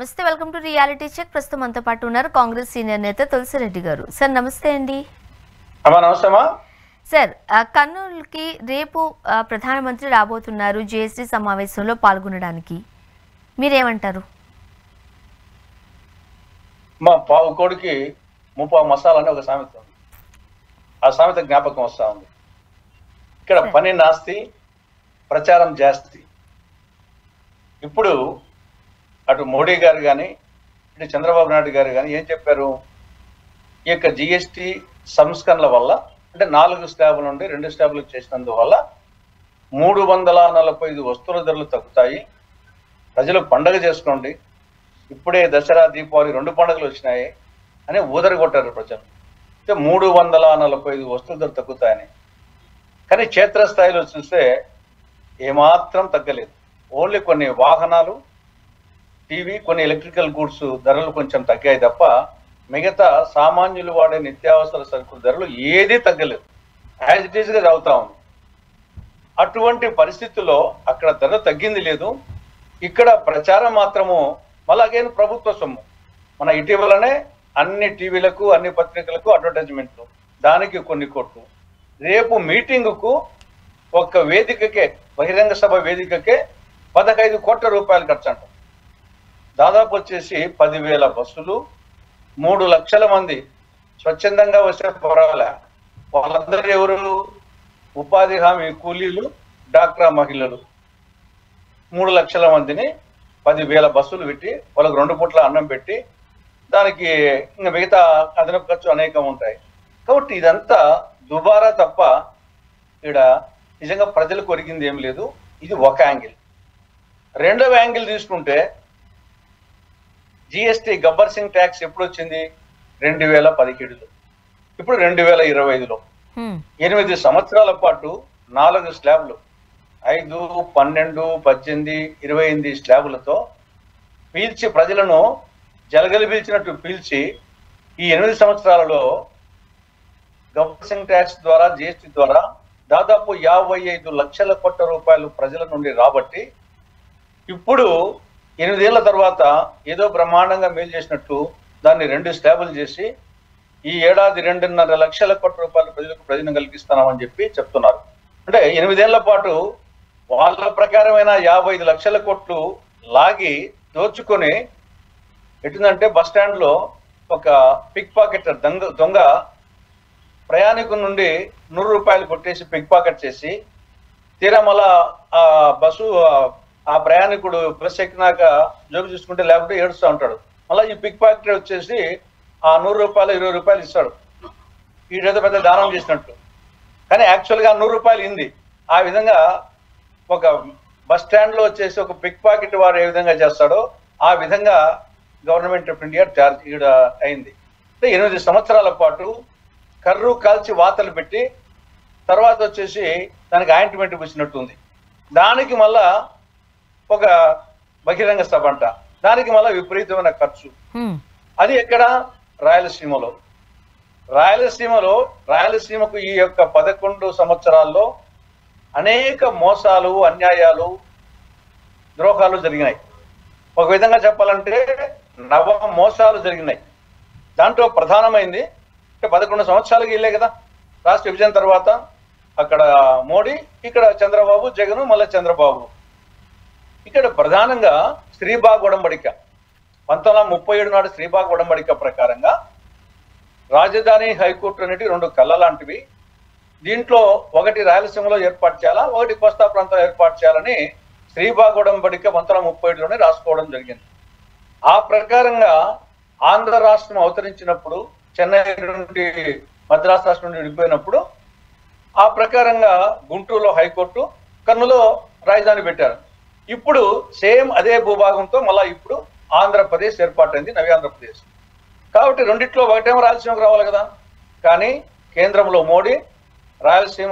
నమస్తే, welcome to reality check. ప్రస్తుతం మనతో పాటు ఉన్నారు కాంగ్రెస్ సీనియర్ నేత తులసిరెడ్డి గారు. సార్ నమస్తే అండి. నమస్తేమా సార్, కర్నూలుకి రేపు ప్రధానమంత్రి రాబోతున్నారు జిఎస్టీ సమావేశంలో పాల్గొనడానికి. మీరేమంటారు? మా పావు కోడికి ముప్పావు మసాలా అని ఒక సామెత ఉంది. ఆ సామెత జ్ఞాపకం వస్తూ ఉంది. ఇక్కడ పని నాస్తి, ప్రచారం జాస్తి. ఇప్పుడు అటు మోడీ గారు కానీ ఇటు చంద్రబాబు నాయుడు గారు కానీ ఏం చెప్పారు? ఈ యొక్క జిఎస్టీ సంస్కరణల వల్ల, అంటే 4 స్లాబుల నుండి 2 స్లాబులకు చేసినందువల్ల 345 వస్తువుల ధరలు తగ్గుతాయి, ప్రజలు పండగ చేసుకోండి, ఇప్పుడే దసరా దీపావళి 2 పండుగలు వచ్చినాయి అని ఊదరగొట్టారు ప్రజలు. అంటే 345 వస్తువుల ధరలు తగ్గుతాయని. కానీ క్షేత్రస్థాయిలో చూస్తే ఏమాత్రం తగ్గలేదు. ఓన్లీ కొన్ని వాహనాలు, టీవీ, కొన్ని ఎలక్ట్రికల్ గూడ్స్ ధరలు కొంచెం తగ్గాయి తప్ప మిగతా సామాన్యులు వాడే నిత్యావసర సరుకుల ధరలు ఏదీ తగ్గలేదు. యాజ్ ఇట్ ఈస్గా అవుతా ఉంది. అటువంటి పరిస్థితుల్లో అక్కడ ధర తగ్గింది లేదు, ఇక్కడ ప్రచారం మాత్రము అలాగే ప్రభుత్వ సొమ్ము. మన ఇటీవలనే అన్ని టీవీలకు అన్ని పత్రికలకు అడ్వర్టైజ్మెంట్లు, దానికి కొన్ని కోట్లు. రేపు మీటింగుకు ఒక వేదికకే, బహిరంగ సభ వేదికకే 15 కోట్ల రూపాయలు ఖర్చు అంట. దాదాపు వచ్చేసి 10,000 బస్సులు, 3 లక్షల మంది స్వచ్ఛందంగా వస్తే పర్వాలే. వాళ్ళందరూ ఎవరు? ఉపాధి హామీ కూలీలు, డాక్రా మహిళలు. 3 లక్షల మందిని 10,000 బస్సులు పెట్టి వాళ్ళకు 2 పూట్ల అన్నం పెట్టి, దానికి ఇంకా మిగతా అదనపు ఖర్చు అనేకం ఉంటాయి. కాబట్టి ఇదంతా దుబారా తప్ప ఇక్కడ నిజంగా ప్రజలకు ఒరిగింది ఏం లేదు. ఇది ఒక యాంగిల్. రెండవ యాంగిల్ తీసుకుంటే జిఎస్టీ గబ్బర్ సింగ్ ట్యాక్స్ ఎప్పుడు వచ్చింది? 2017లో, ఇప్పుడు 2025లో. 8 సంవత్సరాల పాటు 4 స్లాబ్లు, 5, 12, 18, 28 స్లాబులతో పీల్చి, ప్రజలను జలగలి పీల్చినట్టు పీల్చి, ఈ 8 సంవత్సరాలలో గబ్బర్ సింగ్ ట్యాక్స్ ద్వారా, జిఎస్టీ ద్వారా దాదాపు 55 లక్షల కోట్ల రూపాయలు ప్రజల నుండి రాబట్టి, ఇప్పుడు 8 ఏళ్ల తర్వాత ఏదో బ్రహ్మాండంగా మేలు చేసినట్టు దాన్ని 2 స్లాబులు చేసి ఈ ఏడాది 2.5 లక్షల కోట్ల రూపాయలు ప్రజలకు ప్రయోజనం కలిగిస్తున్నామని చెప్పి చెప్తున్నారు. అంటే 8 ఏళ్ల పాటు వాళ్ళ ప్రకారమైన 55 లక్షల కోట్లు లాగి దోచుకొని ఎటుందంటే బస్ స్టాండ్ లో ఒక పిక్ పాకెటర్ దొంగ ప్రయాణికుల నుండి 100 రూపాయలు కొట్టేసి పిక్ పాకెట్ చేసి, తీరా మళ్ళా ఆ బస్సు ఆ ప్రయాణికుడు బస్ ఎక్కినాక జోబు చూసుకుంటే లేకపోతే ఏడుస్తూ ఉంటాడు. మళ్ళీ ఈ పిక్ పాకెట్ వచ్చేసి ఆ 100 రూపాయలు 20 రూపాయలు ఇస్తాడు, వీడేదో పెద్ద దానం చేసినట్టు. కానీ యాక్చువల్గా 100 రూపాయలు ఇంది. ఆ విధంగా ఒక బస్ స్టాండ్ లో వచ్చేసి ఒక పిక్ పాకెట్ వాడు ఏ విధంగా చేస్తాడో ఆ విధంగా గవర్నమెంట్ ఆఫ్ ఇండియా చార్జ్ ఈడ అయింది. 8 సంవత్సరాల పాటు కర్రు కాల్చి వాతలు పెట్టి తర్వాత వచ్చేసి దానికి ఆయింట్మెంట్ పూసినట్టుంది. దానికి మళ్ళా ఒక బహిరంగ సభ అంట, దానికి మళ్ళా విపరీతమైన ఖర్చు. అది ఎక్కడ? రాయలసీమలో. రాయలసీమకు ఈ యొక్క 11 సంవత్సరాల్లో అనేక మోసాలు, అన్యాయాలు, ద్రోహాలు జరిగినాయి. ఒక విధంగా చెప్పాలంటే నవ మోసాలు జరిగినాయి. దాంట్లో ప్రధానమైంది 11 సంవత్సరాలకి వెళ్ళే కదా రాష్ట్ర విభజన తర్వాత. అక్కడ మోడీ, ఇక్కడ చంద్రబాబు, జగన్, మళ్ళీ చంద్రబాబు. ఇక్కడ ప్రధానంగా శ్రీబాగ్ ఒడంబడిక 1937 నాడు శ్రీబాగ్ ఒడంబడిక ప్రకారంగా రాజధాని, హైకోర్టు అనేవి 2 కళ్ళ లాంటివి. దీంట్లో ఒకటి రాయలసీమలో ఏర్పాటు చేయాలా, ఒకటి కోస్తా ప్రాంతంలో ఏర్పాటు చేయాలని శ్రీబాగ్ ఒడంబడిక 1937లోనే రాసుకోవడం జరిగింది. ఆ ప్రకారంగా ఆంధ్ర రాష్ట్రం అవతరించినప్పుడు, చెన్నై నుండి మద్రాసు రాష్ట్రం నుండి విడిపోయినప్పుడు ఆ ప్రకారంగా గుంటూరులో హైకోర్టు, కర్నూలులో రాజధాని పెట్టారు. ఇప్పుడు సేమ్ అదే భూభాగంతో మళ్ళా ఇప్పుడు ఆంధ్రప్రదేశ్ ఏర్పాటైంది, నవి ఆంధ్రప్రదేశ్. కాబట్టి రెండిట్లో ఒకటేమో రాయలసీమకు రావాలి కదా. కానీ కేంద్రంలో మోడీ, రాయలసీమ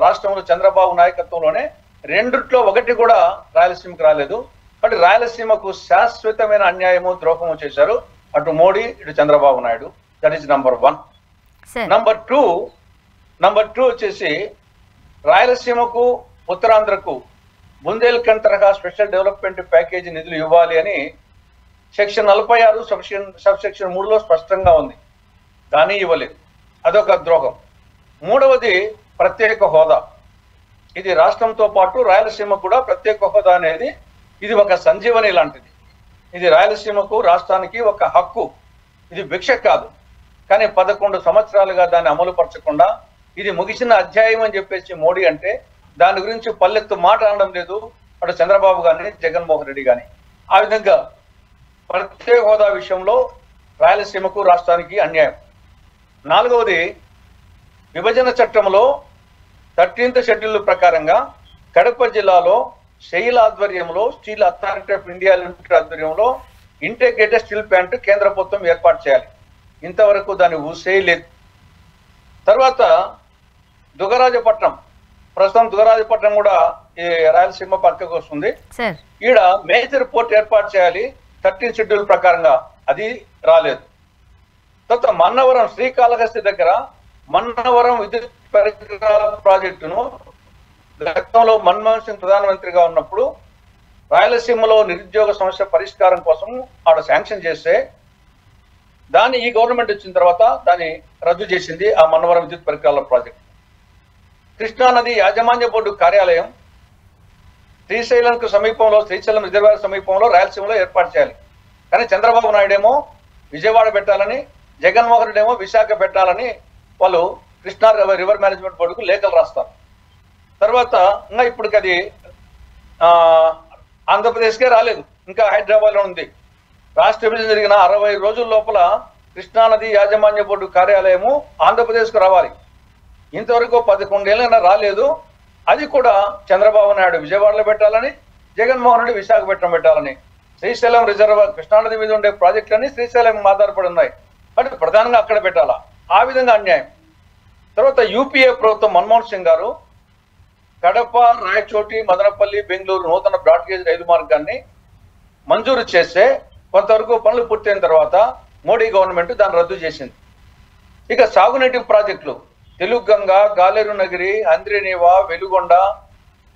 రాష్ట్రంలో చంద్రబాబు నాయకత్వంలోనే రెండిట్లో ఒకటి కూడా రాయలసీమకు రాలేదు. కాబట్టి రాయలసీమకు శాశ్వతమైన అన్యాయము, ద్రోహము చేశారు అటు మోడీ, ఇటు Chandrababu Naidu. That is number 1. Number 2 వచ్చేసి రాయలసీమకు, ఉత్తరాంధ్రకు బుందేల్ఖండ్ తరహా స్పెషల్ డెవలప్మెంట్ ప్యాకేజీ నిధులు ఇవ్వాలి అని సెక్షన్ 46 సబ్సెక్షన్ 3లో స్పష్టంగా ఉంది. దాన్ని ఇవ్వలేదు. అదొక ద్రోహం. మూడవది ప్రత్యేక హోదా. ఇది రాష్ట్రంతో పాటు రాయలసీమ కూడా ప్రత్యేక హోదా అనేది ఇది ఒక సంజీవని లాంటిది. ఇది రాయలసీమకు రాష్ట్రానికి ఒక హక్కు. ఇది భిక్ష కాదు. కానీ 11 సంవత్సరాలుగా దాన్ని అమలు పరచకుండా ఇది ముగిసిన అధ్యాయం అని చెప్పేసి మోడీ అంటే దాని గురించి పల్లెత్తు మాట అనడం లేదు అటు చంద్రబాబు గాని జగన్మోహన్ రెడ్డి గాని. ఆ విధంగా ప్రత్యేక హోదా విషయంలో రాయలసీమకు రాష్ట్రానికి అన్యాయం. నాలుగవది విభజన చట్టంలో 13th షెడ్యూల్ ప్రకారంగా కడప జిల్లాలో శైల్ ఆధ్వర్యంలో steel authority of India limited ఆధ్వర్యంలో ఇంటిగ్రేటెడ్ స్టీల్ ప్లాంట్ కేంద్ర ప్రభుత్వం ఏర్పాటు చేయాలి. ఇంతవరకు దాన్ని ఊసేయలేదు. తర్వాత దుగరాజపట్నం, ప్రస్తుతం దుగరాజపట్నం కూడా ఈ రాయలసీమ పక్కకు వస్తుంది. ఈడ మేజర్ పోర్ట్ ఏర్పాటు చేయాలి 13th షెడ్యూల్ ప్రకారంగా, అది రాలేదు. తర్వాత మన్నవరం శ్రీకాళహస్తి దగ్గర మన్నవరం విద్యుత్ పరికరాల ప్రాజెక్టును గతంలో మన్మోహన్ సింగ్ ప్రధానమంత్రిగా ఉన్నప్పుడు రాయలసీమలో నిరుద్యోగ సమస్య పరిష్కారం కోసం ఆడ శాంక్షన్ చేస్తే దాన్ని ఈ గవర్నమెంట్ వచ్చిన తర్వాత దాన్ని రద్దు చేసింది ఆ మన్నవరం విద్యుత్ పరికరాల ప్రాజెక్టు. కృష్ణానది యాజమాన్య బోర్డు కార్యాలయం శ్రీశైలంకు సమీపంలో, శ్రీశైలం రిజర్వాయర్ సమీపంలో రాయలసీమలో ఏర్పాటు చేయాలి. కానీ చంద్రబాబు నాయుడు ఏమో విజయవాడ పెట్టాలని, జగన్మోహన్ రెడ్డి ఏమో విశాఖ పెట్టాలని వాళ్ళు కృష్ణా రివర్ మేనేజ్మెంట్ బోర్డుకు లేఖలు రాస్తారు. తర్వాత ఇంకా ఇప్పటికి అది ఆంధ్రప్రదేశ్కే రాలేదు, ఇంకా హైదరాబాద్లో ఉంది. రాష్ట్ర విభజన జరిగిన 60 రోజుల లోపల కృష్ణానది యాజమాన్య బోర్డు కార్యాలయము ఆంధ్రప్రదేశ్కు రావాలి. ఇంతవరకు 11 ఏళ్ళైనా రాలేదు. అది కూడా చంద్రబాబు నాయుడు విజయవాడలో పెట్టాలని, జగన్మోహన్ రెడ్డి విశాఖపట్నం పెట్టాలని. శ్రీశైలం రిజర్వాయర్ కృష్ణానది మీద ఉండే ప్రాజెక్టులన్నీ శ్రీశైలం ఆధారపడి ఉన్నాయి. అంటే ప్రధానంగా అక్కడ పెట్టాలా. ఆ విధంగా అన్యాయం. తర్వాత యూపీఏ ప్రభుత్వం మన్మోహన్ సింగ్ గారు కడప, రాయచోటి, మదనపల్లి, బెంగళూరు నూతన బ్రాడ్గేజ్ రైలు మార్గాన్ని మంజూరు చేస్తే కొంతవరకు పనులు పూర్తయిన తర్వాత మోడీ గవర్నమెంట్ దాన్ని రద్దు చేసింది. ఇక సాగునీటి ప్రాజెక్టులు తెలుగంగ, గాలేరు నగిరి, అంద్రినీవా, వెలుగొండ,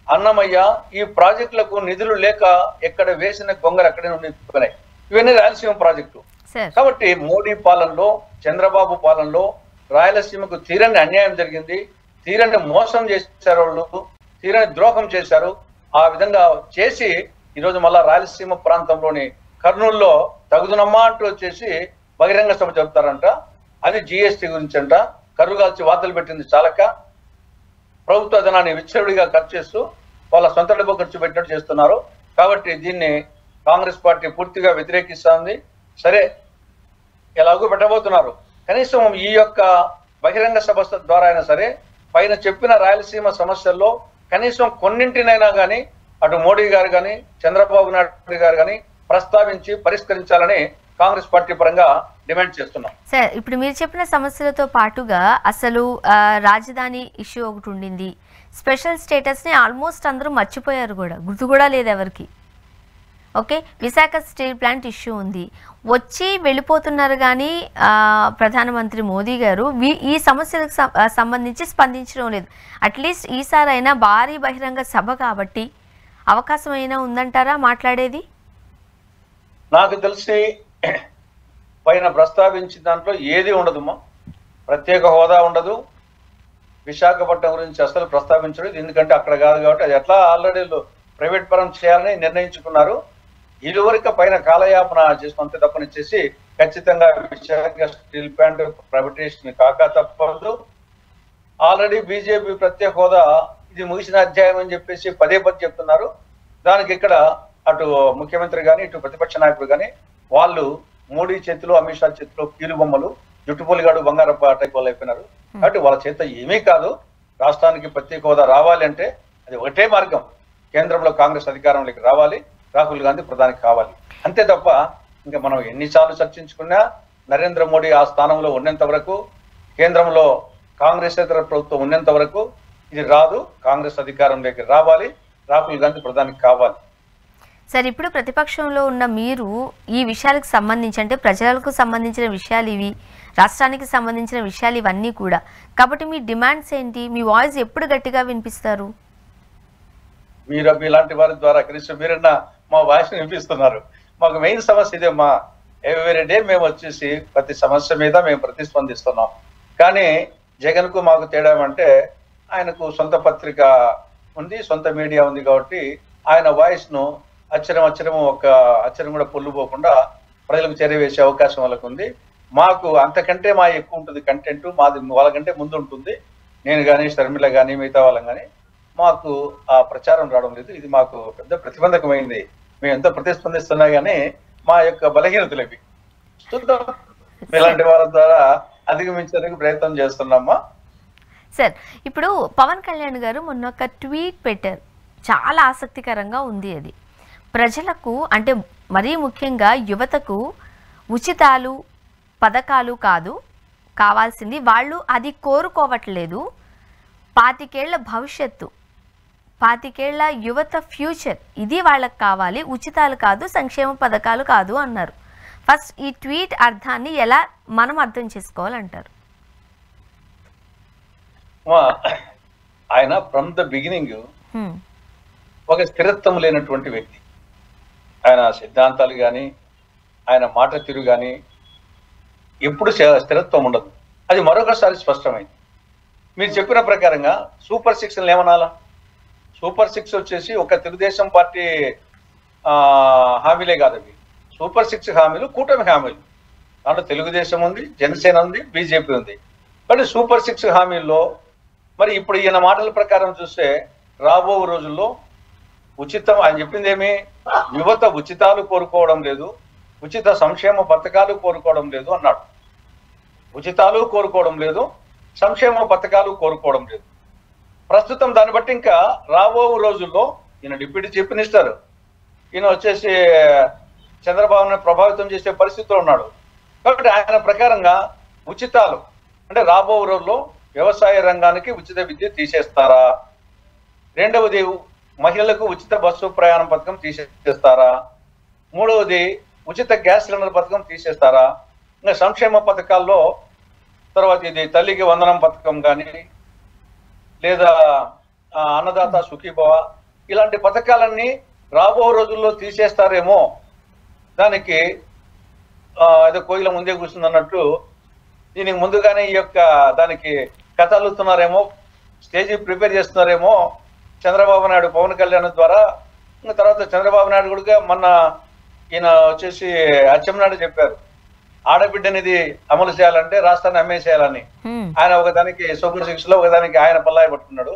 అన్నమయ్య ఈ ప్రాజెక్టులకు నిధులు లేక ఎక్కడ వేసిన గొంగలు అక్కడే ఉండిపోయినాయి. ఇవన్నీ రాయలసీమ ప్రాజెక్టులు. కాబట్టి మోడీ పాలనలో, చంద్రబాబు పాలనలో రాయలసీమకు తీరని అన్యాయం జరిగింది. తీరని మోసం చేశారు, వాళ్ళు తీరని ద్రోహం చేశారు. ఆ విధంగా చేసి ఈరోజు మళ్ళా రాయలసీమ ప్రాంతంలోని కర్నూలులో తగుదునమ్మా అంటూ వచ్చేసి బహిరంగ సభ చెబుతారంట. అది జిఎస్టీ గురించి అంట. కరుగాల్చి వార్తలు పెట్టింది చాలక ప్రభుత్వ ధనాన్ని విచ్చలవిడిగా ఖర్చు చేస్తూ వాళ్ళ సొంత డబ్బు ఖర్చు పెట్టినట్టు చేస్తున్నారు. కాబట్టి దీన్ని కాంగ్రెస్ పార్టీ పూర్తిగా వ్యతిరేకిస్తోంది. సరే, ఎలాగో పెట్టబోతున్నారు. కనీసం ఈ యొక్క బహిరంగ సభ ద్వారా అయినా సరే పైన చెప్పిన రాయలసీమ సమస్యల్లో కనీసం కొన్నింటినైనా కానీ అటు మోడీ గారు కానీ చంద్రబాబు నాయుడు గారు కానీ ప్రస్తావించి పరిష్కరించాలని కాంగ్రెస్ పార్టీ పరంగా డిమాండ్ చేస్తున్నాం. సార్, ఇప్పుడు మీరు చెప్పిన సమస్యలతో పాటుగా అసలు రాజధాని ఇష్యూ ఒకటి ఉండింది. స్పెషల్ స్టేటస్ని ఆల్మోస్ట్ అందరూ మర్చిపోయారు కూడా, గుర్తు కూడా లేదు ఎవరికి. Okay, Visakha steel plant issue ఉంది, వచ్చి వెళ్ళిపోతున్నారు. కానీ ప్రధానమంత్రి మోదీ గారు ఈ సమస్యలకు సంబంధించి స్పందించడం లేదు. అట్లీస్ట్ ఈసారైనా భారీ బహిరంగ సభ కాబట్టి అవకాశం అయినా ఉందంటారా మాట్లాడేది? నాకు తెలిసి పైన ప్రస్తావించిన దాంట్లో ఏది ఉండదమ్మా. ప్రత్యేక హోదా ఉండదు, విశాఖపట్నం గురించి అసలు ప్రస్తావించలేదు. ఎందుకంటే అక్కడ కాదు కాబట్టి అది ఎట్లా ఆల్రెడీ ప్రైవేట్ పరం చేయాలని నిర్ణయించుకున్నారు. ఇదివరకు పైన కాలయాపన చేసుకుంటే తప్పనిచ్చేసి ఖచ్చితంగా విశాఖ స్టీల్ ప్లాంట్ ప్రైవేటైజేషన్ కాక తప్పదు. ఆల్రెడీ బీజేపీ ప్రత్యేక హోదా ఇది ముగిసిన అధ్యాయం అని చెప్పేసి పదే చెప్తున్నారు. దానికి ఇక్కడ అటు ముఖ్యమంత్రి కానీ ఇటు ప్రతిపక్ష నాయకులు కానీ వాళ్ళు మోడీ చేతిలో, అమిత్ షా చేతిలో కీలు బొమ్మలు, జుట్టుపూలిగాడు బంగారప్ప టైప్ వాళ్ళు అయిపోయినారు. కాబట్టి వాళ్ళ చేత ఏమీ కాదు. రాష్ట్రానికి ప్రత్యేక హోదా రావాలి అంటే అది ఒకటే మార్గం, కేంద్రంలో కాంగ్రెస్ అధికారంలోకి రావాలి, రాహుల్ గాంధీ ప్రధాని కావాలి, అంతే తప్ప ఇంకా మనం ఎన్నిసార్లు చర్చించుకున్నా నరేంద్ర మోడీ ఆ స్థానంలో ఉన్నంత వరకు, కేంద్రంలో కాంగ్రెస్ ఇతర ప్రభుత్వం ఉన్నంత వరకు ఇది రాదు. కాంగ్రెస్ అధికారంలోకి రావాలి, రాహుల్ గాంధీ ప్రధాని కావాలి. సార్, ఇప్పుడు ప్రతిపక్షంలో ఉన్న మీరు ఈ విషయాలకు సంబంధించి, అంటే ప్రజలకు సంబంధించిన విషయాలు ఇవి, రాష్ట్రానికి సంబంధించిన విషయాలు ఇవన్నీ కూడా, కాబట్టి మీ డిమాండ్స్ ఏంటి? మీ వాయిస్ ఎప్పుడు గట్టిగా వినిపిస్తారు? మీరు ఇలాంటి వారి ద్వారా కనీసం మీరన్నా మా వాయిస్ వినిపిస్తున్నారు. మాకు మెయిన్ సమస్య ఇదేమ్మా. ఎవ్రీ డే మేము వచ్చేసి ప్రతి సమస్య మీద మేము ప్రతిస్పందిస్తున్నాం. కానీ జగన్ కు మాకు తేడా అంటే ఆయనకు సొంత పత్రిక ఉంది, సొంత మీడియా ఉంది కాబట్టి ఆయన వాయిస్ ను అక్షరం ఒక అక్షరం కూడా పొల్లుపోకుండా ప్రజలకు చేరవేసే అవకాశం వాళ్ళకు ఉంది. మాకు అంతకంటే మా ఎక్కువ ఉంటుంది కంటెంట్, మాది వాళ్ళకంటే ముందు ఉంటుంది. నేను కానీ షర్మిల కానీ మిగతా వాళ్ళం కానీ మాకు ఆ ప్రచారం రావడం లేదు. ఇది మాకు పెద్ద ప్రతిబంధకమైంది. మేము ఎంత ప్రతిస్పందిస్తున్నా కానీ మా యొక్క బలహీనతలు ఇవి. చూద్దాం, ఇలాంటి వాళ్ళ ద్వారా అధిగమించడానికి ప్రయత్నం చేస్తున్నామా. సార్, ఇప్పుడు పవన్ కళ్యాణ్ గారు మొన్న ఒక ట్వీట్ పెట్టారు, చాలా ఆసక్తికరంగా ఉంది. అది ప్రజలకు అంటే మరీ ముఖ్యంగా యువతకు ఉచితాలు పథకాలు కాదు కావాల్సింది, వాళ్ళు అది కోరుకోవట్లేదు. 25 ఏళ్ల భవిష్యత్తు, 25 ఏళ్ల యువత ఫ్యూచర్, ఇది వాళ్ళకి కావాలి, ఉచితాలు కాదు, సంక్షేమ పథకాలు కాదు అన్నారు. ఫస్ట్ ఈ ట్వీట్ అర్థాన్ని ఎలా మనం అర్థం చేసుకోవాలంటారు? ఆయన ఫ్రమ్ ద బిగినింగ్ ఒక స్థిరత్వం లేనటువంటి వ్యక్తి. ఆయన సిద్ధాంతాలు కానీ ఆయన మాట తీరు కానీ ఎప్పుడు స్థిరత్వం ఉండదు. అది మరొకసారి స్పష్టమైంది. మీరు చెప్పిన ప్రకారంగా సూపర్ 6 ఏమనాలా? సూపర్ 6 వచ్చేసి ఒక తెలుగుదేశం పార్టీ హామీలే కాదండి. సూపర్ 6 హామీలు కూటమి హామీలు. దాంట్లో తెలుగుదేశం ఉంది, జనసేన ఉంది, బీజేపీ ఉంది. కానీ సూపర్ 6 హామీల్లో మరి ఇప్పుడు ఈయన మాటల ప్రకారం చూస్తే రాబో రోజుల్లో ఉచితం, ఆయన చెప్పింది ఏమి, యువత ఉచితాలు కోరుకోవడం లేదు, ఉచిత సంక్షేమ పథకాలు కోరుకోవడం లేదు అన్నాడు. ఉచితాలు కోరుకోవడం లేదు, సంక్షేమ పథకాలు కోరుకోవడం లేదు. ప్రస్తుతం దాన్ని బట్టి ఇంకా రాబో రోజుల్లో ఈయన డిప్యూటీ చీఫ్ మినిస్టర్, ఈయన వచ్చేసి చంద్రబాబును ప్రభావితం చేసే పరిస్థితిలో ఉన్నాడు. కాబట్టి ఆయన ప్రకారంగా ఉచితాలు అంటే రాబో రోజుల్లో వ్యవసాయ రంగానికి ఉచిత విద్య తీసేస్తారా? రెండవది మహిళలకు ఉచిత బస్సు ప్రయాణం పథకం తీసేస్తారా? మూడవది ఉచిత గ్యాస్ సిలిండర్ పథకం తీసేస్తారా? ఇంకా సంక్షేమ పథకాల్లో తర్వాత ఇది తల్లికి వందనం పథకం కానీ లేదా అన్నదాత సుఖీభవ ఇలాంటి పథకాలన్నీ రాబో రోజుల్లో తీసేస్తారేమో, దానికి ఏదో కోయిల ముందే కూర్చుంది అన్నట్టు దీనికి ముందుగానే ఈ యొక్క దానికి కథ అల్లుతున్నారేమో, స్టేజీ ప్రిపేర్ చేస్తున్నారేమో చంద్రబాబు నాయుడు పవన్ కళ్యాణ్ ద్వారా. ఇంకా తర్వాత చంద్రబాబు నాయుడు కూడా మొన్న ఈయన వచ్చేసి అచ్చెన్నాయుడు చెప్పారు, ఆడబిడ్డనిది అమలు చేయాలంటే రాష్ట్రాన్ని అమ్మేసేయాలని. ఆయన ఒకదానికి సూపర్ 6 లో ఒకదానికి ఆయన పల్లాయి పట్టుకున్నాడు.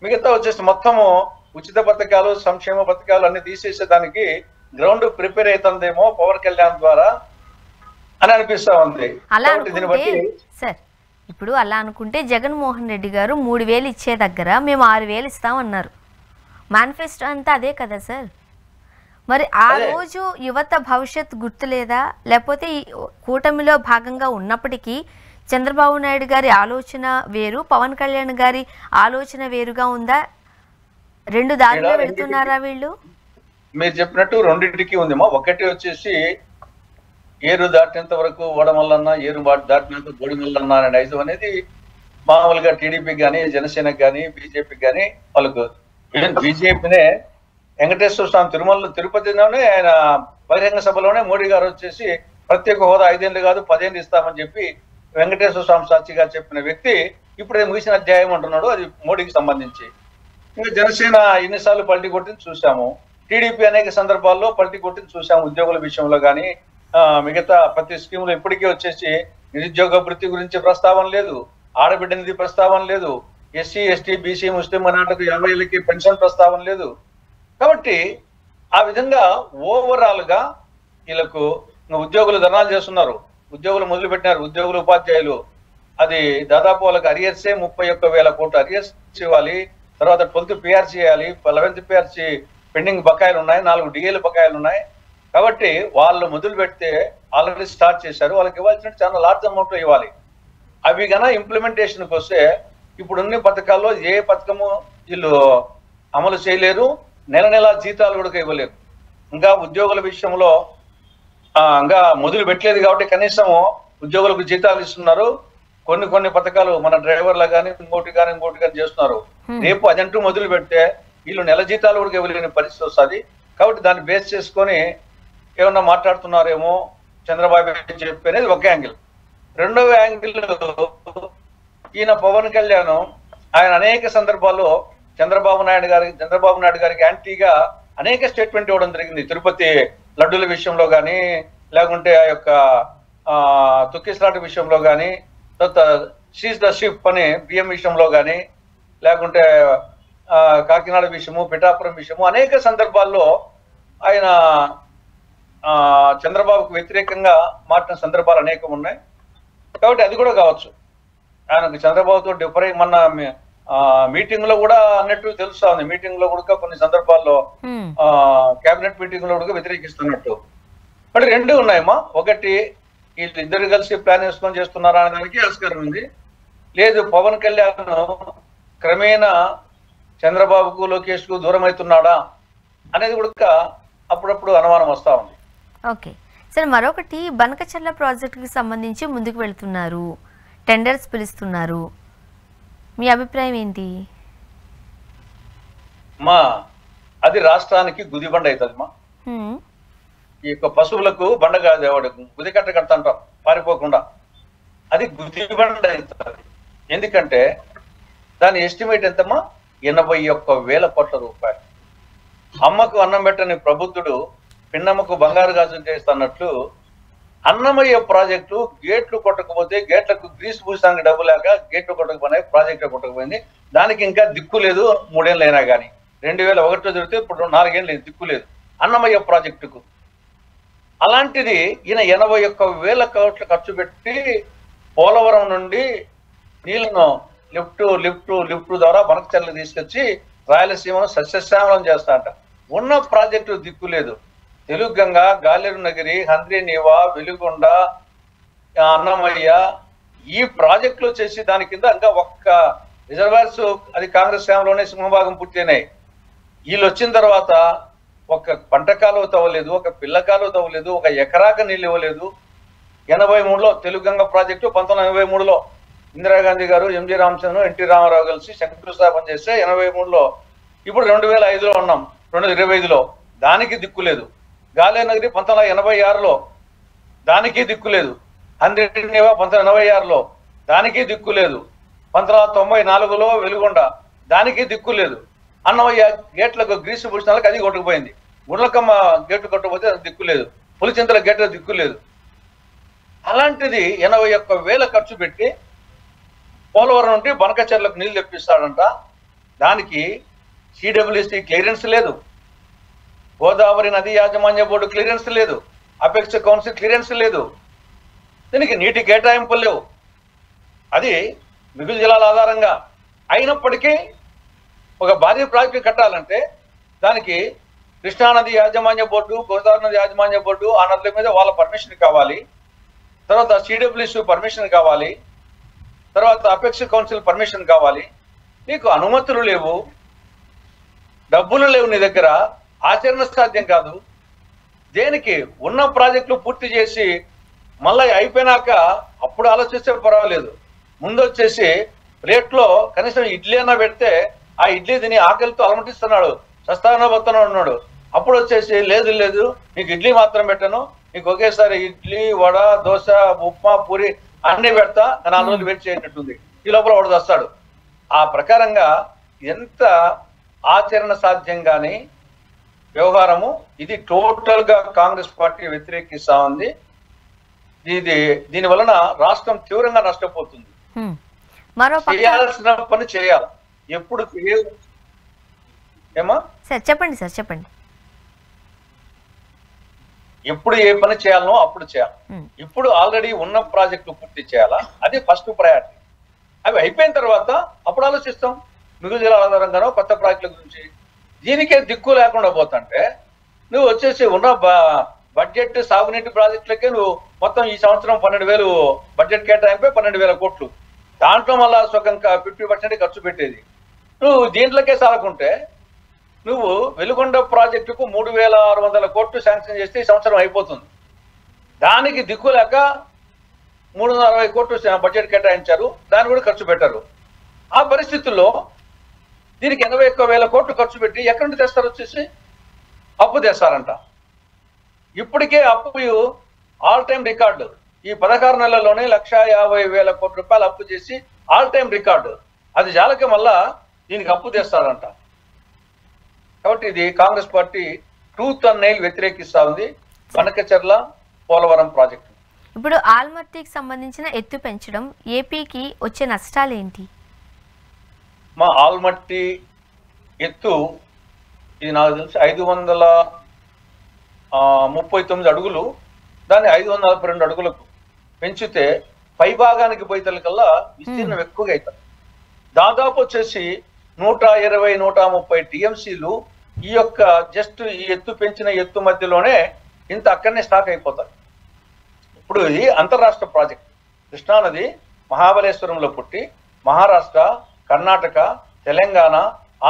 మిగతా వచ్చేసి మొత్తము ఉచిత పథకాలు సంక్షేమ పథకాలు అన్ని తీసేసేదానికి గ్రౌండ్ ప్రిపేర్ అవుతుందేమో పవన్ కళ్యాణ్ ద్వారా అని అనిపిస్తా ఉంది. సార్, ఇప్పుడు అలా అనుకుంటే జగన్మోహన్ రెడ్డి గారు 3000 ఇచ్చే దగ్గర మేము 6000 ఇస్తామన్నారు. మేనిఫెస్టో అంతా అదే కదా సార్. మరి ఆ రోజు యువత భవిష్యత్ గుర్తులేదా? లేకపోతే ఈ కూటమిలో భాగంగా ఉన్నప్పటికీ చంద్రబాబు నాయుడు గారి ఆలోచన వేరు, పవన్ కళ్యాణ్ గారి ఆలోచన వేరుగా ఉందా? రెండు దారిలో వెళ్తున్నారా వీళ్ళు? మీరు చెప్పినట్టు రెండింటికి ఉందేమో. ఒకటి వచ్చేసి ఏరు దాటినంత వరకు ఓడమల్లన్న, ఏరు దాటినంత గోడిమల్లన్న అనే నైజం అనేది మామూలుగా టీడీపీ కానీ జనసేనకి కానీ బీజేపీకి కానీ వాళ్ళకు. ఈవెన్ బీజేపీనే వెంకటేశ్వర స్వామి తిరుపతిలోనే ఆయన బహిరంగ సభలోనే మోడీ గారు వచ్చేసి ప్రత్యేక హోదా 5 ఏళ్ళు కాదు 10 ఏళ్ళు ఇస్తామని చెప్పి వెంకటేశ్వర స్వామి సాక్షిగా చెప్పిన వ్యక్తి ఇప్పుడు ముగిసిన అధ్యాయం అంటున్నాడు. అది మోడీకి సంబంధించి. ఇంకా జనసేన ఎన్నిసార్లు పల్టీ కొట్టింది చూసాము, టీడీపీ అనేక సందర్భాల్లో పల్టీ కొట్టింది చూసాము. ఉద్యోగుల విషయంలో కానీ మిగతా ప్రతి స్కీములు ఇప్పటికీ వచ్చేసి నిరుద్యోగ వృత్తి గురించి ప్రస్తావన లేదు, ఆడబిడ్డ నిధి ప్రస్తావన లేదు, ఎస్సీ ఎస్టీ బీసీ ముస్లిం మైనార్టీలకు 50 ఏళ్ళకి పెన్షన్ ప్రస్తావన లేదు. కాబట్టి ఆ విధంగా ఓవరాల్ గా వీళ్ళకు ఉద్యోగులు ధర్నాలు చేస్తున్నారు, ఉద్యోగులు మొదలు పెట్టినారు, ఉద్యోగులు ఉపాధ్యాయులు. అది దాదాపు వాళ్ళకి అరియర్సే 31,000 కోట్లు అరియర్స్ ఇవ్వాలి. తర్వాత 12th పిఆర్సీ చేయాలి, 11th పిఆర్సీ పెండింగ్ బకాయిలు ఉన్నాయి, 4 డిఏలు బకాయిలు ఉన్నాయి. కాబట్టి వాళ్ళు మొదలు పెడితే ఆల్రెడీ స్టార్ట్ చేశారు, వాళ్ళకి ఇవ్వాల్సిన చాలా లార్జ్ అమౌంట్ ఇవ్వాలి. అవి గన ఇంప్లిమెంటేషన్కి వస్తే ఇప్పుడున్న పథకాల్లో ఏ పథకము వీళ్ళు అమలు చేయలేరు, నెల నెల జీతాలు కూడా ఇవ్వలేరు. ఇంకా ఉద్యోగుల విషయంలో ఇంకా మొదలు పెట్టలేదు కాబట్టి కనీసం ఉద్యోగులకు జీతాలు ఇస్తున్నారు. కొన్ని పథకాలు మన డ్రైవర్లు కానీ ఇంకోటి కానీ చేస్తున్నారు. రేపు అదంటూ మొదలు పెడితే వీళ్ళు నెల జీతాలు కూడా ఇవ్వలేని పరిస్థితి వస్తుంది. కాబట్టి దాన్ని బేస్ చేసుకొని ఏమన్నా మాట్లాడుతున్నారేమో చంద్రబాబు చెప్పి అనేది ఒక యాంగిల్. రెండవ యాంగిల్, ఈయన పవన్ కళ్యాణ్ ఆయన అనేక సందర్భాల్లో చంద్రబాబు నాయుడు గారికి యాంటీగా అనేక స్టేట్మెంట్ ఇవ్వడం జరిగింది. తిరుపతి లడ్డూల విషయంలో కానీ, లేకుంటే ఆ యొక్క తుక్కిస్లాట విషయంలో కానీ, తర్వాత సీజ్ ద షిప్ అని బియ్యం విషయంలో కానీ, లేకుంటే కాకినాడ విషయము, పిఠాపురం విషయము అనేక సందర్భాల్లో ఆయన చంద్రబాబుకు వ్యతిరేకంగా మాట్లాడిన సందర్భాలు అనేకం ఉన్నాయి. కాబట్టి అది కూడా కావచ్చు. ఆయనకు చంద్రబాబుతో డిఫరెంట్ మొన్న మీటింగ్ లో కూడా అన్నట్టు తెలుస్తా ఉంది. మీటింగ్ లో కూడా కొన్ని సందర్భాల్లో కేబినెట్ మీటింగ్ లో కూడా వ్యతిరేకిస్తున్నట్టు. మరి రెండు ఉన్నాయమ్మా. ఒకటి, వీళ్ళిద్దరు కలిసి ప్లాన్ వేసుకొని చేస్తున్నారా అనడానికి ఆస్కారం ఉంది. లేదు, పవన్ కళ్యాణ్ క్రమేణా చంద్రబాబుకు లోకేష్ కు దూరం అవుతున్నాడా అనేది కూడా అప్పుడప్పుడు అనుమానం వస్తా ఉంది. ఓకే సరే, మరొకటి బనకచెర్ల ప్రాజెక్టుకి సంబంధించి ముందుకు వెళ్తున్నారు, టెండర్స్ పిలుస్తున్నారు, మీ అభిప్రాయం ఏంటి? అది రాష్ట్రానికి గుదిబండ అవుతుంది మా. ఈ యొక్క పశువులకు బండ కాదు, గుది కట్ట కడతాంటాం పారిపోకుండా. అది గుదిబండ అవుతుంది. ఎందుకంటే దాని ఎస్టిమేట్ ఎంతమ్మా? 81,000 కోట్ల రూపాయలు. అమ్మకు అన్నం పెట్టని ప్రబుద్ధుడు పిన్నమ్మకు బంగారు గాజులు చేస్తున్నట్లు అన్నమయ్య ప్రాజెక్టు గేట్లు కొట్టకపోతే, గేట్లకు గ్రీస్ పూసానికి డబ్బు లేక గేట్లు కొట్టకపోయినాయి, ప్రాజెక్టు కొట్టకపోయింది. దానికి ఇంకా దిక్కు లేదు. 3 ఏళ్ళు అయినా కానీ 2001 జరిగితే ఇప్పుడు 4 ఏళ్ళు దిక్కు లేదు అన్నమయ్య ప్రాజెక్టుకు. అలాంటిది ఈయన 81,000 కోట్లు ఖర్చు పెట్టి పోలవరం నుండి నీళ్లను లిఫ్ట్ ద్వారా బనకచెర్లకు తీసుకొచ్చి రాయలసీమను సస్యశ్యామలం చేస్తా అంట. ఉన్న ప్రాజెక్టు దిక్కు లేదు. తెలుగు గంగ, గాలేరు నగిరి, హంద్రీ నీవా, వెలుగొండ, అన్నమయ్య ఈ ప్రాజెక్టులు చేసి దాని కింద ఇంకా ఒక్క రిజర్వాయర్స్ అది కాంగ్రెస్ హయాంలోనే సింహభాగం పూర్తయినాయి. వీళ్ళు వచ్చిన తర్వాత ఒక పంట కాలువ తవ్వలేదు, ఒక పిల్ల కాలువ తవ్వలేదు, ఒక ఎకరాక నీళ్ళు ఇవ్వలేదు. 83లో తెలుగు గంగ ప్రాజెక్టు, 1983లో ఇందిరాగాంధీ గారు, ఎంజి రామచంద్రన్, ఎన్టీ రామారావు కలిసి శంకుస్థాపన చేస్తే 83లో, ఇప్పుడు 2005లో ఉన్నాం, 2025లో దానికి దిక్కు లేదు. గాలేరు నగరి 1986లో దానికి దిక్కు లేదు. 100 నీవా 1986లో దానికి దిక్కు లేదు. 1994లో వెలుగొండ దానికి దిక్కు లేదు. అన్నమయ్య గేట్లకు గ్రీసు పూసినాలకు అది కొట్టుకుపోయింది. గుండ్లకమ్మ గేట్లు కొట్టకపోతే అది దిక్కు లేదు. పులిచింతల గేట్ల దిక్కు లేదు. అలాంటిది 81,000 ఖర్చు పెట్టి పోలవరం నుండి బనకచెర్లకు నీళ్లు తెప్పిస్తాడంట. దానికి సిడబ్ల్యూసి క్లియరెన్స్ లేదు, గోదావరి నది యాజమాన్య బోర్డు క్లియరెన్స్ లేదు, అపెక్స్ కౌన్సిల్ క్లియరెన్స్ లేదు, దీనికి నీటి కేటాయింపులు లేవు. అది మిగులు జలాల ఆధారంగా అయినప్పటికీ ఒక భారీ ప్రాజెక్టు కట్టాలంటే దానికి కృష్ణానది యాజమాన్య బోర్డు, గోదావరి నది యాజమాన్య బోర్డు ఆ నదుల మీద వాళ్ళ పర్మిషన్ కావాలి, తర్వాత సిడబ్ల్యూసి పర్మిషన్ కావాలి, తర్వాత అపెక్స్ కౌన్సిల్ పర్మిషన్ కావాలి. నీకు అనుమతులు లేవు, డబ్బులు లేవు నీ దగ్గర, ఆచరణ సాధ్యం కాదు. దేనికి? ఉన్న ప్రాజెక్టులు పూర్తి చేసి మళ్ళీ అయిపోయినాక అప్పుడు ఆలోచిస్తే పర్వాలేదు. ముందు వచ్చేసి ప్లేట్లో కనీసం ఇడ్లీ అన్నా పెడితే ఆ ఇడ్లీ తిని ఆకలితో అలమటిస్తున్నాడు, సస్తాన బొత్తన ఉన్నాడు. అప్పుడు వచ్చేసి లేదు లేదు నీకు ఇడ్లీ మాత్రం పెట్టను, నీకు ఒకేసారి ఇడ్లీ, వడ, దోశ, ఉప్మా, పూరి అన్నీ పెడతా, 4 రోజులు వెయిట్ చేయనట్టుంది. ఈ లోపల వాడు వస్తాడు. ఆ ప్రకారంగా ఎంత ఆచరణ సాధ్యంగాని వ్యవహారము ఇది టోటల్ గా కాంగ్రెస్ పార్టీ వ్యతిరేకిస్తా ఉంది. దీని వలన రాష్ట్రం తీవ్రంగా నష్టపోతుంది. చేయాల్సిన పని చేయాలి. ఎప్పుడు ఏమా చెప్పండి సార్, చెప్పండి. ఎప్పుడు ఏ పని చేయాలనో అప్పుడు చేయాలి. ఇప్పుడు ఆల్రెడీ ఉన్న ప్రాజెక్టు పూర్తి చేయాలా, అది ఫస్ట్ ప్రయారిటీ. అవి అయిపోయిన తర్వాత అప్పుడు ఆలోచిస్తాం మిగులు జలాల ఆధారంగానో కొత్త ప్రాజెక్టుల గురించి. దీనికే దిక్కు లేకుండా పోతుంటే నువ్వు వచ్చేసి ఉన్న బడ్జెట్ సాగునీటి ప్రాజెక్టులకే నువ్వు మొత్తం ఈ సంవత్సరం 12,000 బడ్జెట్ కేటాయింపై 12,000 కోట్లు. దాంట్లో మళ్ళా సగం 50% ఖర్చు పెట్టేది. నువ్వు దీంట్లోకే సాగుకుంటే నువ్వు వెలుగొండ ప్రాజెక్టుకు 3,600 కోట్లు శాంక్షన్ చేస్తే ఈ సంవత్సరం అయిపోతుంది. దానికి దిక్కు లేక 360 కోట్లు బడ్జెట్ కేటాయించారు, దాన్ని కూడా ఖర్చు పెట్టారు. ఆ పరిస్థితుల్లో దీనికి 81,000 కోట్లు ఖర్చు పెట్టి ఎక్కడి నుండి తెస్తారు? వచ్చేసి అప్పు తెస్తారంట. ఇప్పటికే అప్పు ఆల్ టైమ్ రికార్డు. ఈ 16 నెలల్లోనే 1,50,000 కోట్ల రూపాయలు అప్పు చేసి ఆల్ టైమ్ రికార్డు. అది జాలక మళ్ళా దీనికి అప్పు తెస్తారంట. కాబట్టి ఇది Congress party tooth and nail వ్యతిరేకిస్తా ఉంది కనకచెర్ల పోలవరం ప్రాజెక్టు. ఇప్పుడు ఆల్మట్టికి సంబంధించిన ఎత్తు పెంచడం ఏపీకి వచ్చే నష్టాలు ఏంటి? మా ఆల్మట్టి ఎత్తు ఇది నాకు తెలిసి 539 అడుగులు, దాన్ని 542 అడుగులకు పెంచితే పై భాగానికి పోయితలకల్లా విస్తీర్ణం ఎక్కువగా అవుతుంది. దాదాపు వచ్చేసి 120-130 టీఎంసీలు ఈ యొక్క జస్ట్ ఈ ఎత్తు పెంచిన ఎత్తు మధ్యలోనే ఇంత అక్కడనే స్టాక్ అయిపోతాయి. ఇప్పుడు ఇది అంతర్రాష్ట్ర ప్రాజెక్ట్. కృష్ణానది మహాబలేశ్వరంలో పుట్టి మహారాష్ట్ర, కర్ణాటక, తెలంగాణ,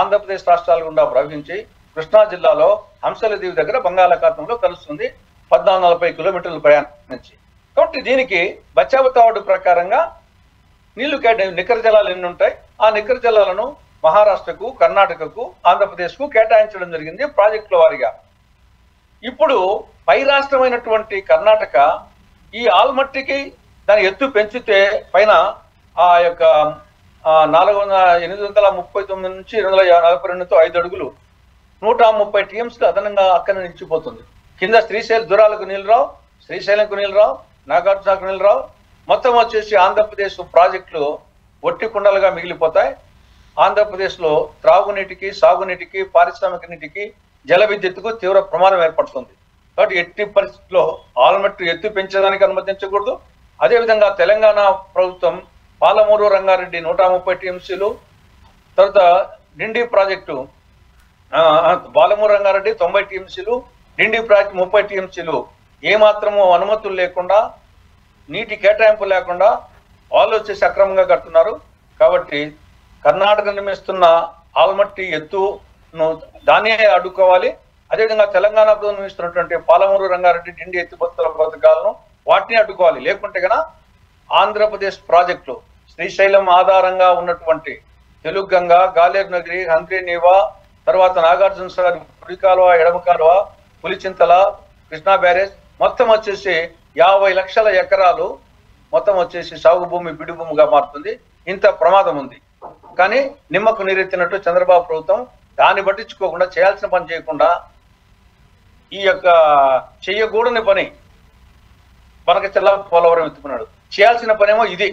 ఆంధ్రప్రదేశ్ రాష్ట్రాల గుండా ప్రవహించి కృష్ణా జిల్లాలో హంసలదీవి దగ్గర బంగాళాఖాతంలో కలుస్తుంది 1440 కిలోమీటర్ల ప్రయాణించి. కాబట్టి దీనికి బచావతావడు ప్రకారంగా నీళ్లు నికర జలాలు ఎన్ని ఉంటాయి, ఆ నికర జలాలను మహారాష్ట్రకు, కర్ణాటకకు, ఆంధ్రప్రదేశ్కు కేటాయించడం జరిగింది ప్రాజెక్టుల వారీగా. ఇప్పుడు పై రాష్ట్రమైనటువంటి కర్ణాటక ఈ ఆల్మట్టికి దాని ఎత్తు పెంచితే పైన ఆ యొక్క 839 నుంచి 842తో 5 అడుగులు 130 టీఎంస్కి అదనంగా అక్కడ నిలిచిపోతుంది. కింద శ్రీశైలం దూరాలకు నీళ్ళు రావు, శ్రీశైలంకు నీళ్ళు రావు, నాగార్జునకు నీళ్ళు రావు. మొత్తం వచ్చేసి ఆంధ్రప్రదేశ్ ప్రాజెక్టులు ఒట్టి కుండలుగా మిగిలిపోతాయి. ఆంధ్రప్రదేశ్లో త్రాగునీటికి, సాగునీటికి, పారిశ్రామిక నీటికి, జల విద్యుత్తుకు తీవ్ర ప్రమాదం ఏర్పడుతుంది. కాబట్టి ఎట్టి పరిస్థితుల్లో ఆల్మట్టి ఎత్తు పెంచడానికి అనుమతించకూడదు. అదేవిధంగా తెలంగాణ ప్రభుత్వం పాలమూరు రంగారెడ్డి 130 టీఎంసీలు, తర్వాత డిండి ప్రాజెక్టు పాలమూరు రంగారెడ్డి 90 టీఎంసీలు, డిండి ప్రాజెక్టు 30 టీఎంసీలు ఏమాత్రము అనుమతులు లేకుండా, నీటి కేటాయింపు లేకుండా వాళ్ళు వచ్చేసి అక్రమంగా కడుతున్నారు. కాబట్టి కర్ణాటక నిర్మిస్తున్న ఆల్మట్టి ఎత్తును దాన్నే అడ్డుకోవాలి. అదేవిధంగా తెలంగాణ ప్రభుత్వం నిర్మిస్తున్నటువంటి పాలమూరు రంగారెడ్డి డిండి ఎత్తిపోతల పథకాలను వాటిని అడ్డుకోవాలి. లేకుంటే కనుక ఆంధ్రప్రదేశ్ ప్రాజెక్టులు శ్రీశైలం ఆధారంగా ఉన్నటువంటి తెలుగంగ, గాలేరు నగరి, హంద్రీనీవా, తర్వాత నాగార్జున సాగర్ కుడి కాలువ, ఎడమ కాలువ, పులిచింతల, కృష్ణా బ్యారేజ్ మొత్తం వచ్చేసి 50 లక్షల ఎకరాలు మొత్తం వచ్చేసి సాగు భూమి, బిడి భూమిగా మారుతుంది. ఇంత ప్రమాదం ఉంది. కానీ నిమ్మకు నీరెత్తినట్టు చంద్రబాబు ప్రభుత్వం దాన్ని పట్టించుకోకుండా, చేయాల్సిన పని చేయకుండా ఈ యొక్క చెయ్యకూడని పని కనకచెర్ల పోలవరం ఎత్తుకున్నాడు. చేయాల్సిన పనేమో ఇది,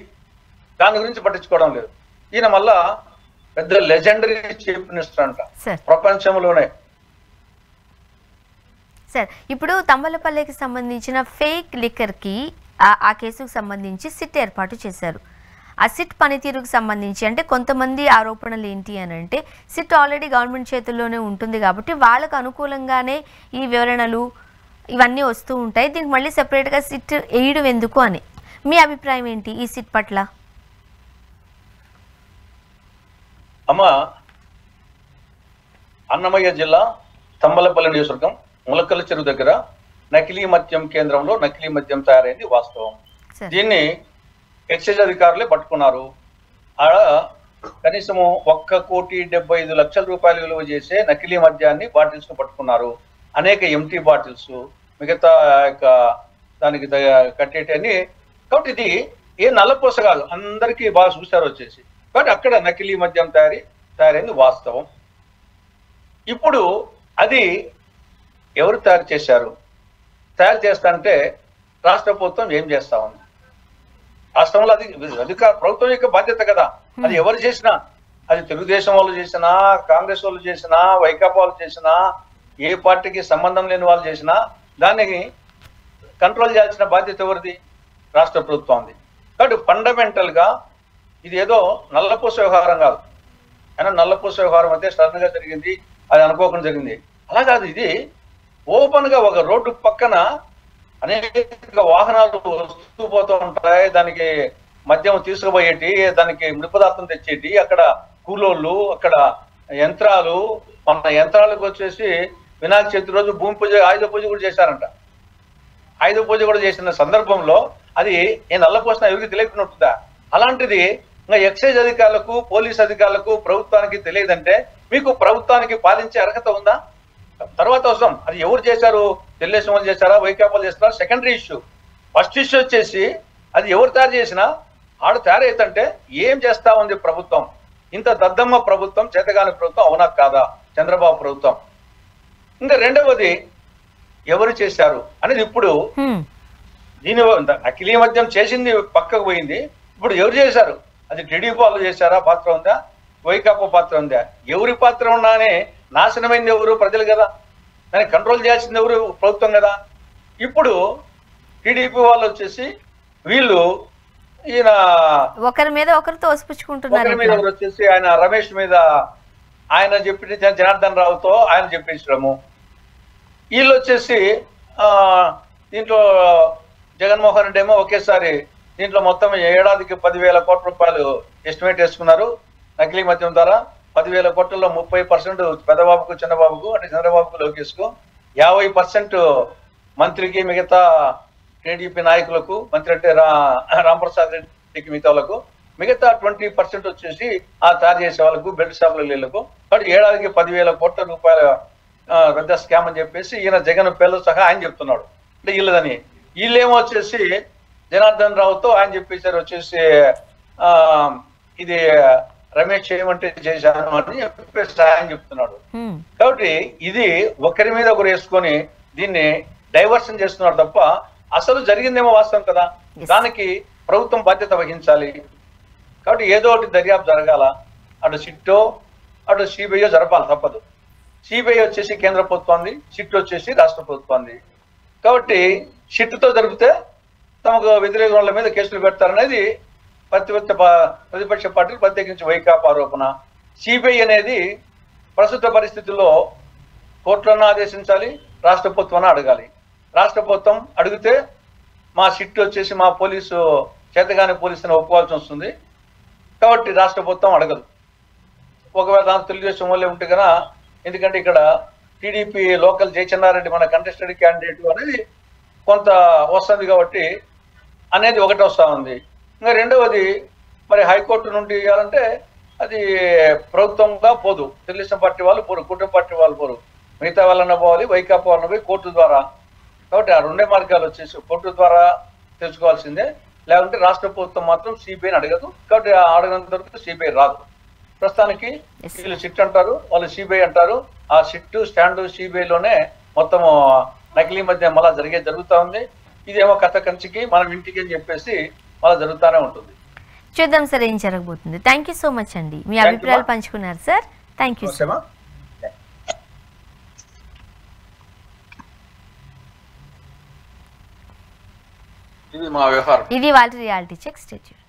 దాని గురించి పట్టించుకోవడం లేదు. ఈయన మళ్ళా పెద్ద లెజెండరీ చీఫ్ మినిస్టర్ అంట ప్రపంచంలోనే. సార్, ఇప్పుడు తంబలపల్లికి సంబంధించిన ఫేక్ లిక్కర్కి ఆ కేసుకు సంబంధించి సిట్ ఏర్పాటు చేశారు. ఆ సిట్ పనితీరుకు సంబంధించి అంటే కొంతమంది ఆరోపణలు ఏంటి అని అంటే, సిట్ ఆల్రెడీ గవర్నమెంట్ చేతుల్లోనే ఉంటుంది కాబట్టి వాళ్ళకు అనుకూలంగానే ఈ వివరణలు ఇవన్నీ వస్తూ ఉంటాయి, దీనికి మళ్ళీ సెపరేట్గా సిట్ వేయడం ఎందుకు అని. మీ అభిప్రాయం ఏంటి ఈ సిట్ పట్ల? అమ్మా, అన్నమయ్య జిల్లా తంబలపల్లి నియోజకవర్గం ములకల చెరువు దగ్గర నకిలీ మద్యం కేంద్రంలో నకిలీ మద్యం తయారైంది వాస్తవం. దీన్ని ఎక్సైజ్ అధికారులే పట్టుకున్నారు. ఆడ కనీసము 1,75,00,000 రూపాయలు విలువ చేసే నకిలీ మద్యాన్ని బాటిల్స్ ను పట్టుకున్నారు. అనేక ఎంటీ బాటిల్స్, మిగతా దానికి కట్టేటన్ని. కాబట్టి ఇది ఏ నల్లపూస కాదు, అందరికీ బాగా చూశారు వచ్చేసి. కాబట్టి అక్కడ నకిలీ మద్యం తయారైంది వాస్తవం. ఇప్పుడు అది ఎవరు తయారు చేశారు? తయారు చేస్తాంటే రాష్ట్ర ప్రభుత్వం ఏం చేస్తా ఉంది? రాష్ట్రంలో అది అధికార ప్రభుత్వం యొక్క బాధ్యత కదా. అది ఎవరు చేసినా, అది తెలుగుదేశం వాళ్ళు చేసినా, కాంగ్రెస్ వాళ్ళు చేసినా, వైకాపా వాళ్ళు చేసినా, ఏ పార్టీకి సంబంధం లేని వాళ్ళు చేసినా దాన్ని కంట్రోల్ చేయాల్సిన బాధ్యత ఎవరిది? రాష్ట్ర ప్రభుత్వంది. కాబట్టి ఫండమెంటల్ గా ఇది ఏదో నల్లపూస వ్యవహారం కాదు. అయినా నల్లపూస వ్యవహారం అయితే సడన్ గా జరిగింది, అది అనుకోకుండా జరిగింది. అలా కాదు, ఇది ఓపెన్ గా ఒక రోడ్డు పక్కన అనేక వాహనాలు వస్తూ పోతూ ఉంటాయి. దానికి మద్యం తీసుకుపోయేటి, దానికి మృత పదార్థం తెచ్చేటి, అక్కడ కూలోళ్ళు, అక్కడ యంత్రాలు. మన యంత్రాలకు వచ్చేసి వినాయక చవితి రోజు భూమి పూజ, ఆయుధ పూజ కూడా చేశారంట. ఆయుధ పూజ కూడా చేసిన సందర్భంలో అది ఏ నల్లపోసిన ఎవరికి తెలియకున్నట్టుందా? అలాంటిది ఇంకా ఎక్సైజ్ అధికారులకు, పోలీస్ అధికారులకు, ప్రభుత్వానికి తెలియదంటే మీకు ప్రభుత్వానికి పాలించే అర్హత ఉందా? తర్వాత వస్తాం. అది ఎవరు చేశారు, తెలుగుదేశం వాళ్ళు చేశారా, వైకాపాలు చేస్తారా, సెకండరీ ఇష్యూ. ఫస్ట్ ఇష్యూ వచ్చేసి అది ఎవరు తయారు చేసినా ఆడు తయారైతుంటే ఏం చేస్తా ఉంది ప్రభుత్వం, ఇంత దద్దమ్మ ప్రభుత్వం, చేతగాని ప్రభుత్వం అవునా కాదా చంద్రబాబు ప్రభుత్వం. ఇంకా రెండవది ఎవరు చేశారు అనేది ఇప్పుడు దీని నకిలీ మద్యం చేసింది పక్కకు పోయింది. ఇప్పుడు ఎవరు చేశారు, అది టీడీపీ వాళ్ళు చేశారా, పాత్ర ఉందా, వైకాపా పాత్ర ఉందా, ఎవరి పాత్ర ఉన్నానే నాశనమైంది ఎవరు, ప్రజలు కదా, దాన్ని కంట్రోల్ చేయాల్సింది ఎవరు, ప్రభుత్వం కదా. ఇప్పుడు టీడీపీ వాళ్ళు వచ్చేసి వీళ్ళు ఈయన ఒకరి మీద ఒకరు తోసిపుచ్చుకుంటున్నారు. ఒకరి మీద ఒకరు వచ్చేసి ఆయన రమేష్ మీద ఆయన చెప్పి జనార్దన్ రావుతో ఆయన చెప్పించడము, వీళ్ళు వచ్చేసి దీంట్లో జగన్మోహన్ రెడ్డి ఏమో ఒకేసారి దీంట్లో మొత్తం ఏడాదికి 10,000 కోట్ల రూపాయలు ఎస్టిమేట్ వేసుకున్నారు నకిలీ మద్యం ద్వారా. 10,000 కోట్లలో 30% పెద్దబాబుకు చిన్నబాబుకు అంటే చంద్రబాబుకు లోకేష్కు, 50% మంత్రికి, మిగతా టీడీపీ నాయకులకు, మంత్రి అంటే రాంప్రసాద్ రెడ్డికి మిగతా వాళ్ళకు, మిగతా 20% వచ్చేసి ఆ తయారు చేసే వాళ్ళకు, బెల్ట్ షాపుల వీళ్ళకు. కాబట్టి ఏడాదికి 10,000 కోట్ల రూపాయల పెద్ద స్కామ్ అని చెప్పేసి ఈయన జగన్ పేర్లు సహా ఆయన చెప్తున్నాడు. అంటే వీళ్ళదని వీళ్ళేమో వచ్చేసి జనార్దన్ రావుతో ఆయన చెప్పేసారు వచ్చేసి ఇది రమేష్ చేయమంటే చేశాను అని చెప్పేసి ఆయన చెప్తున్నాడు. కాబట్టి ఇది ఒకరి మీద ఒకరు వేసుకొని దీన్ని డైవర్షన్ చేస్తున్నారు తప్ప అసలు జరిగిందేమో వాస్తవం కదా, దానికి ప్రభుత్వం బాధ్యత వహించాలి. కాబట్టి ఏదో ఒకటి దర్యాప్తు జరగాల, అటు సిట్టో అటు సిబిఐ జరపాలి, తప్పదు. సిబిఐ వచ్చేసి కేంద్ర ప్రభుత్వాన్ని, సిట్ వచ్చేసి రాష్ట్ర ప్రభుత్వాన్ని. కాబట్టి సిట్తో జరిపితే తమకు వ్యతిరేక వాళ్ళ మీద కేసులు పెడతారనేది ప్రతిపక్ష పార్టీలు, ప్రత్యేకించి వైకాపా ఆరోపణ. సిబిఐ అనేది ప్రస్తుత పరిస్థితుల్లో కోర్టులను ఆదేశించాలి, రాష్ట్ర ప్రభుత్వాన్ని అడగాలి. రాష్ట్ర ప్రభుత్వం అడిగితే మా సిట్ వచ్చేసి మా పోలీసు చేతగాని పోలీసుని ఒప్పుకోవాల్సి వస్తుంది. కాబట్టి రాష్ట్ర ప్రభుత్వం అడగదు. ఒకవేళ దాంట్లో తెలుగుదేశం వాళ్ళే ఉంటే కన్నా, ఎందుకంటే ఇక్కడ టీడీపీ లోకల్ జయచంద్రారెడ్డి మన కంటెస్టెడ్ క్యాండిడేట్ అనేది కొంత వస్తుంది కాబట్టి అనేది ఒకటి వస్తూ ఉంది. ఇంకా రెండవది మరి హైకోర్టు నుండి ఇవ్వాలంటే అది ప్రభుత్వంగా పోదు, తెలుగుదేశం పార్టీ వాళ్ళు పోరు, కూటమి పార్టీ వాళ్ళు పోరు, మిగతా వాళ్ళన్న పోవాలి, వైకాపా వాళ్ళని పోయి కోర్టు ద్వారా. కాబట్టి ఆ రెండే మార్గాలు వచ్చేసి కోర్టు ద్వారా తెలుసుకోవాల్సిందే, లేకుంటే రాష్ట్ర ప్రభుత్వం మాత్రం సిబిఐని అడగదు. కాబట్టి అడగనంత వరకు సిబిఐ రాదు. ప్రస్తుతానికి వీళ్ళు సిట్ అంటారు, వాళ్ళు సిబిఐ అంటారు. ఆ సిట్టు స్టాండ్ సిబిఐలోనే మొత్తం నకిలీ మధ్య మళ్ళా జరుగుతూ ఉంది. ఇదేమో కథ కంచికి మనం ఇంటికి అని చెప్పేసి మళ్ళీ జరుగుతూనే ఉంటుంది. చూద్దాం సార్ ఏం జరగబోతుంది. థ్యాంక్ యూ సో మచ్ అండి, మీ అభిప్రాయాలు పంచుకున్నారు సార్. Thank you sir. ఇది మా వ్యవహారం, ఇది వాళ్ళ రియాలిటీ చెక్. Stay tuned.